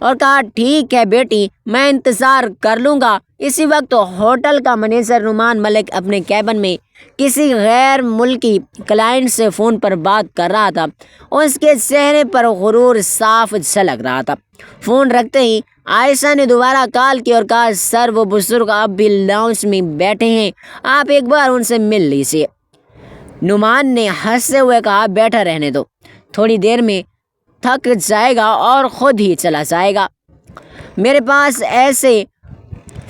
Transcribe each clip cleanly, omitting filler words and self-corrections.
اور کہا ٹھیک ہے بیٹی، میں انتظار کر لوں گا۔ اسی وقت ہوٹل کا منیجر نعمان ملک اپنے کیبن میں کسی غیر ملکی کلائنٹ سے فون پر بات کر رہا تھا۔ اس کے چہرے پر غرور صاف جھلک رہا تھا۔ فون رکھتے ہی عائشہ نے دوبارہ کال کی اور کہا سر وہ بزرگ اب بھی لاؤنج میں بیٹھے ہیں، آپ ایک بار ان سے مل لیجیے۔ نعمان نے ہنستے ہوئے کہا بیٹھا رہنے دو، تھوڑی دیر میں تھک جائے گا اور خود ہی چلا جائے گا۔ میرے پاس ایسے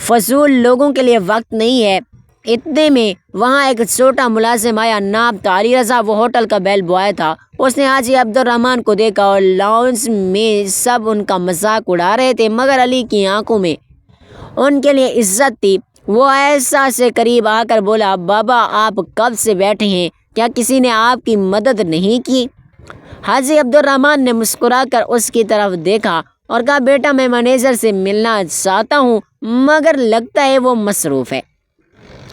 فضول لوگوں کے لیے وقت نہیں ہے۔ اتنے میں وہاں ایک چھوٹا ملازم آیا، نام تھا علی رضا، وہ ہوٹل کا بیل بوائے تھا۔ اس نے حاجی عبد الرحمن کو دیکھا اور لاؤنج میں سب ان کا مذاق اڑا رہے تھے، مگر علی کی آنکھوں میں ان کے لیے عزت تھی۔ وہ عائشہ سے قریب آ کر بولا بابا آپ کب سے بیٹھے ہیں، کیا کسی نے آپ کی مدد نہیں کی؟ حاجی عبد الرحمن نے مسکرا کر اس کی طرف دیکھا اور کہا بیٹا میں مینیجر سے ملنا چاہتا ہوں مگر لگتا ہے وہ مصروف ہے۔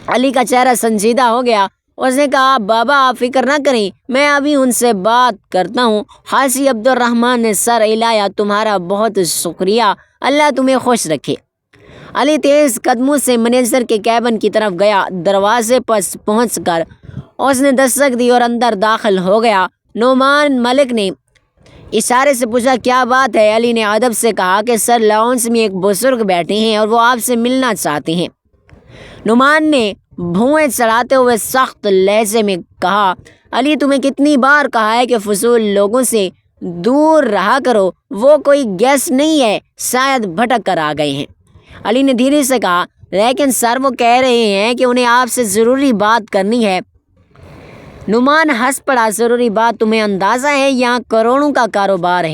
علی کا چہرہ سنجیدہ ہو گیا۔ اس نے کہا بابا آپ فکر نہ کریں، میں ابھی ان سے بات کرتا ہوں۔ حاجی عبد الرحمن نے سر ہلایا، تمہارا بہت شکریہ، اللہ تمہیں خوش رکھے۔ علی تیز قدموں سے مینیجر کے کیبن کی طرف گیا۔ دروازے پر پہنچ کر اس نے دستک دی اور اندر داخل ہو گیا۔ نعمان ملک نے اشارے سے پوچھا کیا بات ہے؟ علی نے ادب سے کہا کہ سر لاؤنج میں ایک بزرگ بیٹھے ہیں اور وہ آپ سے ملنا چاہتے ہیں۔ نعمان نے بھویں چڑھاتے ہوئے سخت لہجے میں کہا علی تمہیں کتنی بار کہا ہے کہ فضول لوگوں سے دور رہا کرو، وہ کوئی گیسٹ نہیں ہے، شاید بھٹک کر آ گئے ہیں۔ علی نے دھیرے سے کہا لیکن سر وہ کہہ رہے ہیں کہ انہیں آپ سے ضروری بات کرنی ہے۔ نعمان ہنس پڑا، ضروری بات؟ تمہیں اندازہ ہے یہاں کروڑوں کا کاروبار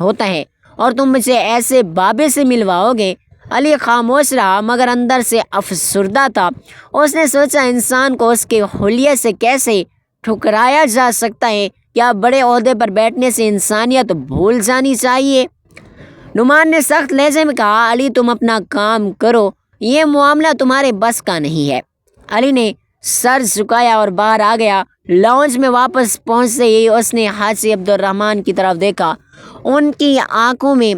ہوتا ہے اور تم مجھے ایسے بابے سے ملواؤ گے؟ علی خاموش رہا مگر اندر سے افسردہ تھا۔ اس نے سوچا انسان کو اس کے حلیے سے کیسے ٹھکرایا جا سکتا ہے، کیا بڑے عہدے پر بیٹھنے سے انسانیت بھول جانی چاہیے؟ نعمان نے سخت لہجے میں کہا علی تم اپنا کام کرو، یہ معاملہ تمہارے بس کا نہیں ہے۔ علی نے سر جھکایا اور باہر آ گیا۔ لاؤنج میں واپس پہنچتے ہی اس نے حاجی عبد الرحمن کی طرف دیکھا، ان کی آنکھوں میں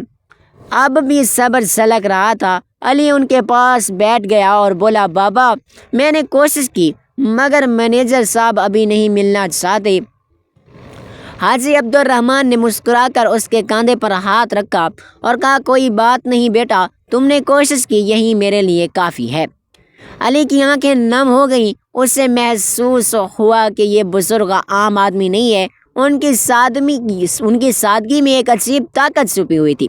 اب بھی صبر جھلک رہا تھا۔ علی ان کے پاس بیٹھ گیا اور بولا بابا میں نے کوشش کی مگر مینیجر صاحب ابھی نہیں ملنا چاہتے۔ حاجی عبد الرحمن نے مسکرا کر اس کے کاندھے پر ہاتھ رکھا اور کہا کوئی بات نہیں بیٹا، تم نے کوشش کی، یہی میرے لیے کافی ہے۔ علی کی آنکھیں نم ہو گئیں۔ اسے محسوس ہوا کہ یہ بزرگ عام آدمی نہیں ہے، ان کی سادگی میں ایک عجیب طاقت چھپی ہوئی تھی۔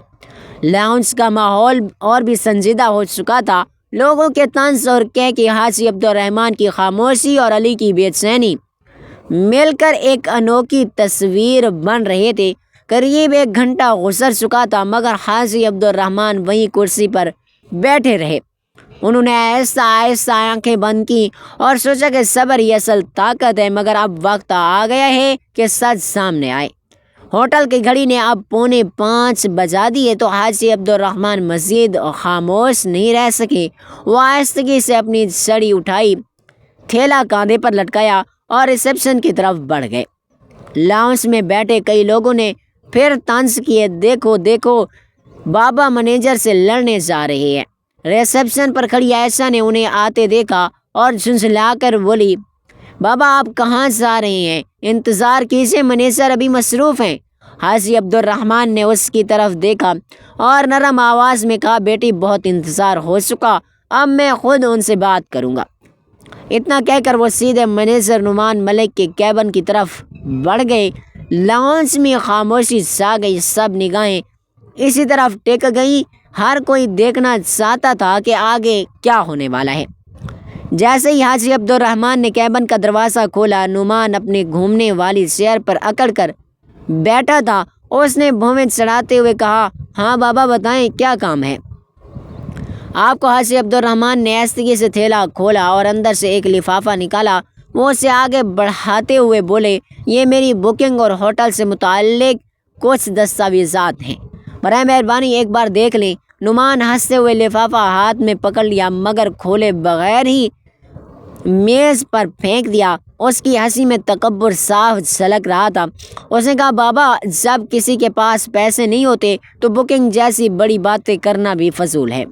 لاؤنج کا ماحول اور بھی سنجیدہ ہو چکا تھا۔ لوگوں کے طنز اور کہکے حاجی عبد الرحمن کی خاموشی اور علی کی بے چینی مل کر ایک انوکھی تصویر بن رہے تھے۔ قریب 1 گھنٹہ گزر چکا تھا مگر حاجی عبد الرحمن وہیں کرسی پر بیٹھے رہے۔ انہوں نے آہستہ آہستہ آنکھیں بند کی اور سوچا کہ صبر ہی اصل طاقت ہے، مگر اب وقت آ گیا ہے کہ سچ سامنے آئے۔ ہوٹل کی گھڑی نے اب 4:45 بجا دیے تو حاجی عبد الرحمن مزید خاموش نہیں رہ سکے۔ وہ آہستگی سے اپنی چھڑی اٹھائی، تھیلا کاندھے پر لٹکایا اور ریسیپشن کی طرف بڑھ گئے۔ لاؤنج میں بیٹھے کئی لوگوں نے پھر طنز کیے، دیکھو دیکھو بابا مینیجر سے لڑنے جا رہے ہیں۔ ریسیپشن پر کھڑی عائشہ نے انہیں آتے دیکھا اور جھنجھلا کر بولی بابا آپ کہاں جا رہے ہیں؟ انتظار کیجیے، مینیجر ابھی مصروف ہیں۔ حاجی عبد الرحمن نے اس کی طرف دیکھا اور نرم آواز میں کہا بیٹی بہت انتظار ہو چکا، اب میں خود ان سے بات کروں گا۔ اتنا کہہ کر وہ سیدھے مینیجر نعمان ملک کے کیبن کی طرف بڑھ گئے۔ لاؤنج میں خاموشی چھا گئی، سب نگاہیں اسی طرف ٹک گئی، ہر کوئی دیکھنا چاہتا تھا کہ آگے کیا ہونے والا ہے۔ جیسے ہی حاجی عبد الرحمن نے کیبن کا دروازہ کھولا، نعمان اپنے گھومنے والی چیئر پر اکڑ کر بیٹھا تھا۔ اس نے بھویں چڑھاتے ہوئے کہا ہاں بابا بتائیں کیا کام ہے آپ کو؟ حاجی عبد الرحمن نے آہستگی سے تھیلا کھولا اور اندر سے ایک لفافہ نکالا۔ وہ اسے آگے بڑھاتے ہوئے بولے یہ میری بکنگ اور ہوٹل سے متعلق کچھ دستاویزات ہیں، برائے مہربانی ایک بار دیکھ لیں۔ نعمان ہنستے ہوئے لفافہ ہاتھ میں پکڑ لیا مگر کھولے بغیر ہی میز پر پھینک دیا۔ اس کی ہنسی میں تکبر صاف جھلک رہا تھا۔ اس نے کہا بابا جب کسی کے پاس پیسے نہیں ہوتے تو بکنگ جیسی بڑی باتیں کرنا بھی فضول ہے۔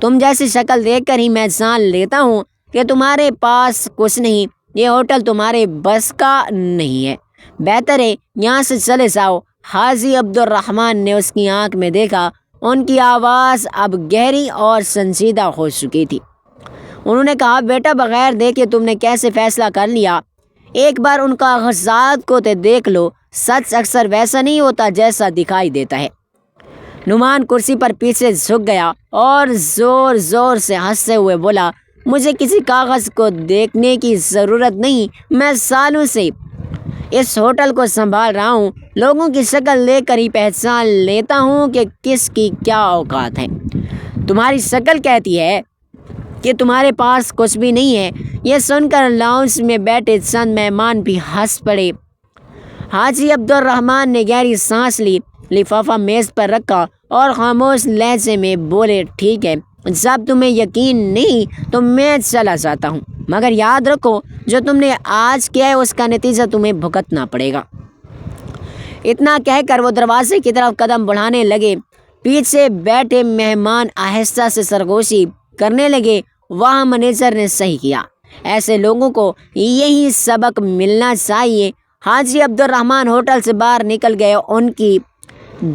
تم جیسی شکل دیکھ کر ہی میں جان لیتا ہوں کہ تمہارے پاس کچھ نہیں، یہ ہوٹل تمہارے بس کا نہیں ہے، بہتر ہے یہاں سے چلے جاؤ۔ حاجی عبد الرحمن نے اس کی آنکھ میں دیکھا، ان کی آواز اب گہری اور سنجیدہ ہو چکی تھی۔ انہوں نے کہا بیٹا بغیر دیکھے تم نے کیسے فیصلہ کر لیا؟ ایک بار ان کاغذات کو دیکھ لو، سچ اکثر ویسا نہیں ہوتا جیسا دکھائی دیتا ہے۔ نعمان کرسی پر پیچھے جھک گیا اور زور زور سے ہنستے ہوئے بولا مجھے کسی کاغذ کو دیکھنے کی ضرورت نہیں، میں سالوں سے اس ہوٹل کو سنبھال رہا ہوں، لوگوں کی شکل دیکھ کر ہی پہچان لیتا ہوں کہ کس کی کیا اوقات ہے۔ تمہاری شکل کہتی ہے کہ تمہارے پاس کچھ بھی نہیں ہے۔ یہ سن کر لاؤنج میں بیٹھے چند مہمان بھی ہنس پڑے۔ حاجی عبد الرحمن نے گہری سانس لی، لفافہ میز پر رکھا اور خاموش لہجے میں بولے ٹھیک ہے، جب تمہیں یقین نہیں تو میں چلا جاتا ہوں، مگر یاد رکھو جو تم نے آج کیا ہے اس کا نتیجہ تمہیں بھگتنا پڑے گا۔ اتنا کہہ کر وہ دروازے کی طرف قدم بڑھانے لگے۔ پیچھے بیٹھے مہمان آہستہ سے سرگوشی کرنے لگے۔ وہاں مینیجر نے صحیح کیا، ایسے لوگوں کو یہی سبق ملنا چاہیے۔ حاجی عبد الرحمن ہوٹل سے باہر نکل گئے۔ ان کی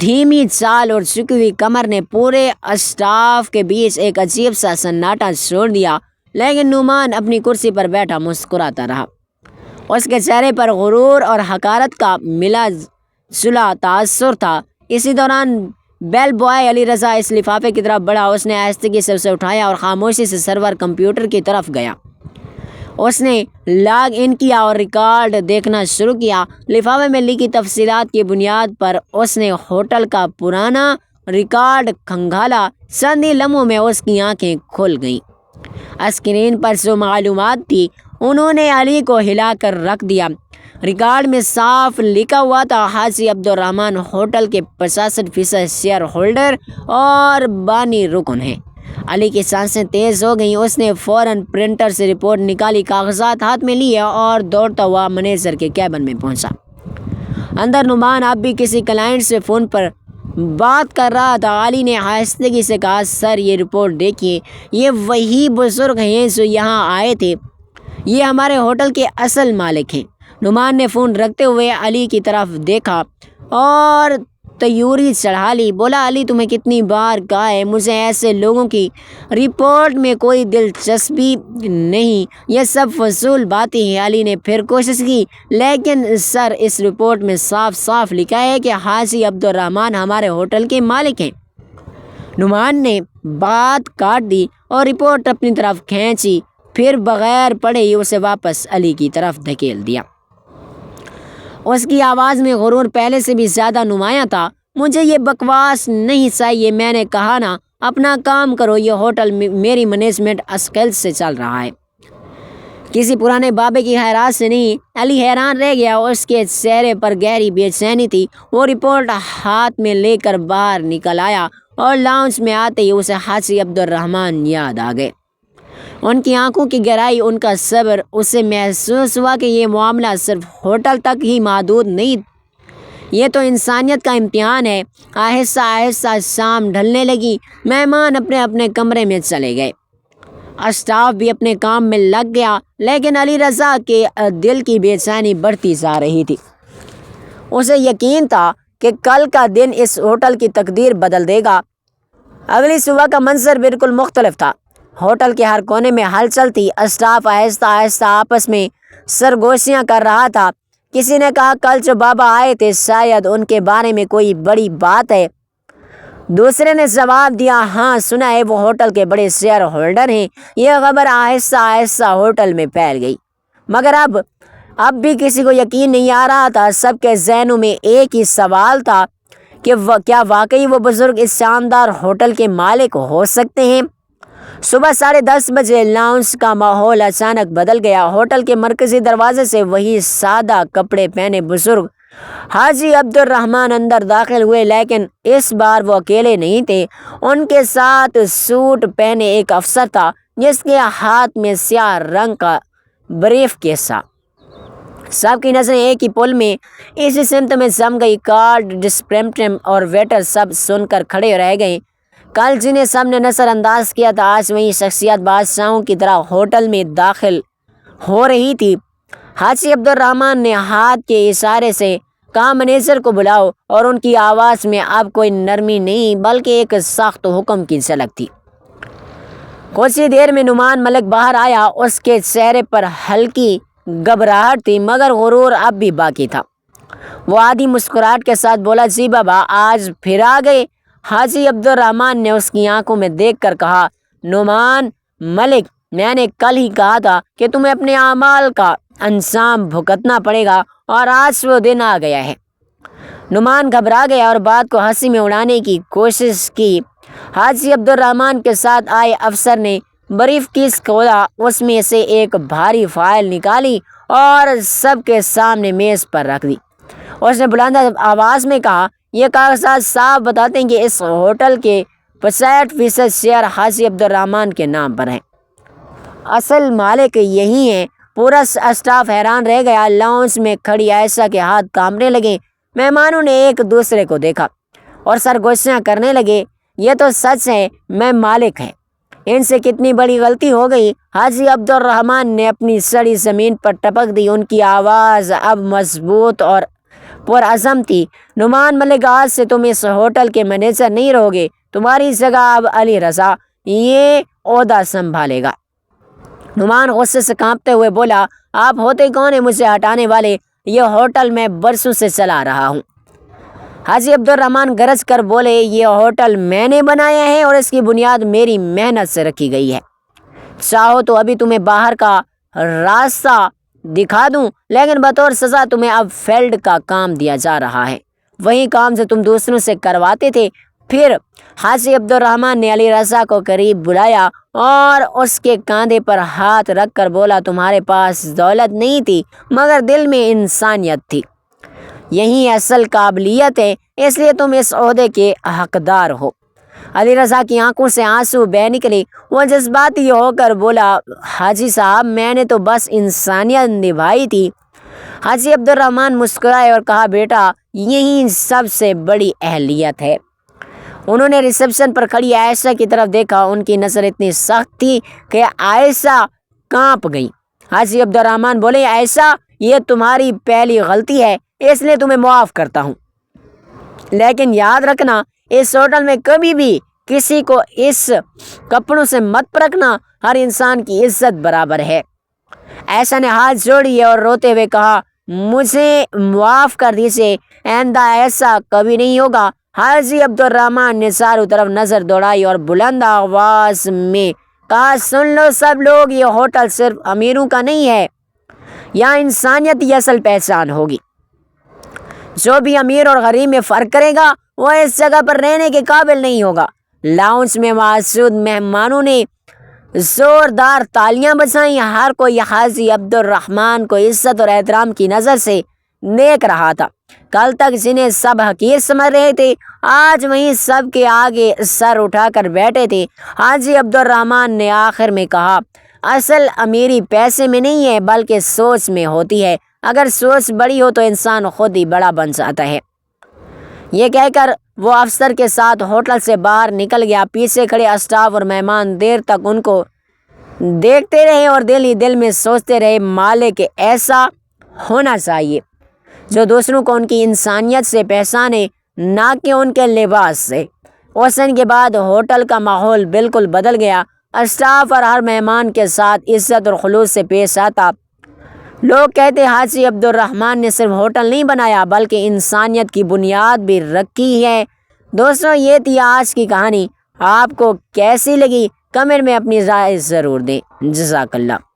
دھیمی چال اور جھکی ہوئی کمر نے پورے اسٹاف کے بیچ ایک عجیب سا سناٹا چھوڑ دیا، لیکن نعمان اپنی کرسی پر بیٹھا مسکراتا رہا۔ اس کے چہرے پر غرور اور حقارت کا ملا جلا تاثر تھا۔ اسی دوران بیل بوائے علی رضا اس لفافے کی طرف بڑھا۔ اس نے آہستگی سے اسے اٹھایا اور خاموشی سے سرور کمپیوٹر کی طرف گیا۔ اس نے لاگ ان کیا اور ریکارڈ دیکھنا شروع کیا۔ لفافے میں لکھی تفصیلات کی بنیاد پر اس نے ہوٹل کا پرانا ریکارڈ کھنگالا۔ چند ہی لمحوں میں اس کی آنکھیں کھل گئیں۔ اسکرین پر جو معلومات تھی انہوں نے علی کو ہلا کر رکھ دیا۔ ریکارڈ میں صاف لکھا ہوا تھا حاجی عبد الرحمن ہوٹل کے 65% شیئر ہولڈر اور بانی رکن ہیں۔ علی کی سانسیں تیز ہو گئیں۔ اس نے فوراً پرنٹر سے رپورٹ نکالی، کاغذات ہاتھ میں لیے اور دوڑتا ہوا مینیجر کے کیبن میں پہنچا۔ اندر نعمان اب بھی کسی کلائنٹ سے فون پر بات کر رہا تھا۔ علی نے آہستگی سے کہا سر یہ رپورٹ دیکھیے، یہ وہی بزرگ ہیں جو یہاں آئے تھے، یہ ہمارے ہوٹل کے اصل مالک ہیں۔ نعمان نے فون رکھتے ہوئے علی کی طرف دیکھا اور تیوری چڑھا لی۔ بولا علی تمہیں کتنی بار کہا ہے مجھے ایسے لوگوں کی رپورٹ میں کوئی دلچسپی نہیں، یہ سب فضول باتیں ہیں۔ علی نے پھر کوشش کی لیکن سر اس رپورٹ میں صاف صاف لکھا ہے کہ حاجی عبد الرحمن ہمارے ہوٹل کے مالک ہیں۔ نعمان نے بات کاٹ دی اور رپورٹ اپنی طرف کھینچی، پھر بغیر پڑھے ہی اسے واپس علی کی طرف دھکیل دیا۔ اس کی آواز میں غرور پہلے سے بھی زیادہ نمایاں تھا۔ مجھے یہ بکواس نہیں چاہیے، میں نے کہا نا اپنا کام کرو، یہ ہوٹل میری مینجمنٹ اسکل سے چل رہا ہے، کسی پرانے بابے کی خیرات سے نہیں۔ علی حیران رہ گیا، اس کے چہرے پر گہری بے چینی تھی۔ وہ رپورٹ ہاتھ میں لے کر باہر نکل آیا اور لاؤنج میں آتے ہی اسے حاجی عبد الرحمن یاد آ گئے۔ ان کی آنکھوں کی گہرائی، ان کا صبر، اسے محسوس ہوا کہ یہ معاملہ صرف ہوٹل تک ہی محدود نہیں، یہ تو انسانیت کا امتحان ہے۔ آہستہ آہستہ شام ڈھلنے لگی، مہمان اپنے اپنے کمرے میں چلے گئے، اسٹاف بھی اپنے کام میں لگ گیا، لیکن علی رضا کے دل کی بے چینی بڑھتی جا رہی تھی۔ اسے یقین تھا کہ کل کا دن اس ہوٹل کی تقدیر بدل دے گا۔ اگلی صبح کا منظر بالکل مختلف تھا۔ ہوٹل کے ہر کونے میں ہلچل تھی، اسٹاف آہستہ آہستہ آپس میں سرگوشیاں کر رہا تھا۔ کسی نے کہا کل جو بابا آئے تھے شاید ان کے بارے میں کوئی بڑی بات ہے۔ دوسرے نے جواب دیا ہاں سنا ہے، وہ ہوٹل کے بڑے شیئر ہولڈر ہیں۔ یہ خبر آہستہ آہستہ ہوٹل میں پھیل گئی، مگر اب بھی کسی کو یقین نہیں آ رہا تھا۔ سب کے ذہنوں میں ایک ہی سوال تھا کہ کیا واقعی وہ بزرگ اس شاندار ہوٹل کے مالک ہو سکتے ہیں؟ صبح 10:30 بجے لاؤنج کا ماحول اچانک بدل گیا۔ ہوٹل کے مرکزی دروازے سے وہی سادہ کپڑے پہنے بزرگ حاجی عبد الرحمن اندر داخل ہوئے، لیکن اس بار وہ اکیلے نہیں تھے، ان کے ساتھ سوٹ پہنے ایک افسر تھا جس کے ہاتھ میں سیاہ رنگ کا بریف کیس تھا۔ سب کی نظریں ایک ہی پل میں اسی سمت میں سم گئی۔ کارڈ ڈسپرمپٹم اور ویٹر سب سن کر کھڑے رہ گئے۔ کل جنہیں سب نے نظر انداز کیا تھا، آج وہی شخصیت بادشاہوں کی طرح ہوٹل میں داخل ہو رہی تھی۔ حاجی عبد الرحمن نے ہاتھ کے اشارے سے کہا منیجر کو بلاؤ، اور ان کی آواز میں اب کوئی نرمی نہیں بلکہ ایک سخت حکم کی جھلک تھی۔ کچھ ہی دیر میں نعمان ملک باہر آیا۔ اس کے چہرے پر ہلکی گھبراہٹ تھی مگر غرور اب بھی باقی تھا۔ وہ آدھی مسکراہٹ کے ساتھ بولا، جی بابا، آج پھر آ گئے۔ حاجی عبد الرحمن نے اس کی آنکھوں میں دیکھ کر کہا، نعمان ملک، میں نے کل ہی کہا تھا کہ تمہیں اپنے اعمال کا انجام بھگتنا پڑے گا، اور آج وہ دن آ گیا ہے۔ نعمان گھبرا گیا اور بات کو ہنسی میں اڑانے کی کوشش کی۔ حاجی عبد الرحمن کے ساتھ آئے افسر نے بریف کیس کھولا، اس میں سے ایک بھاری فائل نکالی اور سب کے سامنے میز پر رکھ دی۔ اس نے بلند آواز میں کہا، یہ کاغذات صاف بتاتے ہیں کہ اس ہوٹل کے 65% شیئر حاجی عبد الرحمن کے نام پر ہیں۔ اصل مالک یہی ہیں۔ پورا اسٹاف حیران رہ گیا۔ لاؤنج میں کھڑی عائشہ کے ہاتھ کانپنے لگے۔ مہمانوں نے ایک دوسرے کو دیکھا اور سرگوشیاں کرنے لگے، یہ تو سچ ہے، میں مالک ہیں، ان سے کتنی بڑی غلطی ہو گئی۔ حاجی عبد الرحمن نے اپنی سڑی زمین پر ٹپک دی۔ ان کی آواز اب مضبوط اور پرعزم تھی، نعمان ملک، آج سے تم اس ہوٹل کے مینیجر نہیں رہو گے، تمہاری جگہ اب علی رضا یہ عہدہ سنبھالے گا۔ نعمان غصے سے کانپتے ہوئے بولا، آپ ہوتے کون ہیں مجھے ہٹانے والے؟ یہ ہوٹل میں برسوں سے چلا رہا ہوں۔ حاجی عبد الرحمن گرج کر بولے، یہ ہوٹل میں نے بنایا ہے اور اس کی بنیاد میری محنت سے رکھی گئی ہے۔ چاہو تو ابھی تمہیں باہر کا راستہ دکھا دوں، لیکن بطور سزا تمہیں اب فیلڈ کا کام دیا جا رہا ہے، وہی کام جو تم دوسروں سے کرواتے تھے۔ پھر حاجی عبد الرحمن نے علی رضا کو قریب بلایا اور اس کے کاندھے پر ہاتھ رکھ کر بولا، تمہارے پاس دولت نہیں تھی مگر دل میں انسانیت تھی، یہی اصل قابلیت ہے، اس لیے تم اس عہدے کے حقدار ہو۔ علی رضا کی آنکھوں سے آنسو بہہ نکلے۔ وہ جذباتی ہو کر بولا، حاجی صاحب، میں نے تو بس انسانیت نبھائی تھی۔ حاجی عبد الرحمن مسکرائے اور کہا، بیٹا، یہی سب سے بڑی اہلیت ہے۔ انہوں نے ریسیپشن پر کھڑی عائشہ کی طرف دیکھا۔ ان کی نظر اتنی سخت تھی کہ عائشہ کانپ گئی۔ حاجی عبد الرحمن بولے، عائشہ، یہ تمہاری پہلی غلطی ہے، اس لیے تمہیں معاف کرتا ہوں، لیکن یاد رکھنا اس ہوٹل میں کبھی بھی کسی کو اس کپڑوں سے مت پرکھنا، ہر انسان کی عزت برابر ہے۔ عائشہ نے ہاتھ جوڑی اور روتے ہوئے کہا، مجھے معاف کر دیجیے، آئندہ ایسا کبھی نہیں ہوگا۔ حاجی عبد الرحمن نے چاروں طرف نظر دوڑائی اور بلند آواز میں کہا، سن لو سب لوگ، یہ ہوٹل صرف امیروں کا نہیں ہے، یہاں انسانیت کی اصل پہچان ہوگی۔ جو بھی امیر اور غریب میں فرق کرے گا وہ اس جگہ پر رہنے کے قابل نہیں ہوگا۔ لاؤنج میں موجود مہمانوں نے زوردار تالیاں بجائیں۔ ہر کوئی حاجی عبد الرحمن کو عزت اور احترام کی نظر سے دیکھ رہا تھا۔ کل تک جنہیں سب حقیر سمجھ رہے تھے، آج وہیں سب کے آگے سر اٹھا کر بیٹھے تھے۔ حاجی عبد الرحمن نے آخر میں کہا، اصل امیری پیسے میں نہیں ہے بلکہ سوچ میں ہوتی ہے، اگر سوچ بڑی ہو تو انسان خود ہی بڑا بن جاتا ہے۔ یہ کہہ کر وہ افسر کے ساتھ ہوٹل سے باہر نکل گیا۔ پیچھے کھڑے اسٹاف اور مہمان دیر تک ان کو دیکھتے رہے اور دل ہی دل میں سوچتے رہے، مالک ایسا ہونا چاہیے جو دوسروں کو ان کی انسانیت سے پہچانے، نہ کہ ان کے لباس سے۔ اس دن کے بعد ہوٹل کا ماحول بالکل بدل گیا۔ اسٹاف اور ہر مہمان کے ساتھ عزت اور خلوص سے پیش آتا۔ لوگ کہتے، حاجی عبد الرحمن نے صرف ہوٹل نہیں بنایا بلکہ انسانیت کی بنیاد بھی رکھی ہے۔ دوستوں، یہ تھی آج کی کہانی۔ آپ کو کیسی لگی کمنٹ میں اپنی رائے ضرور دیں۔ جزاک اللہ۔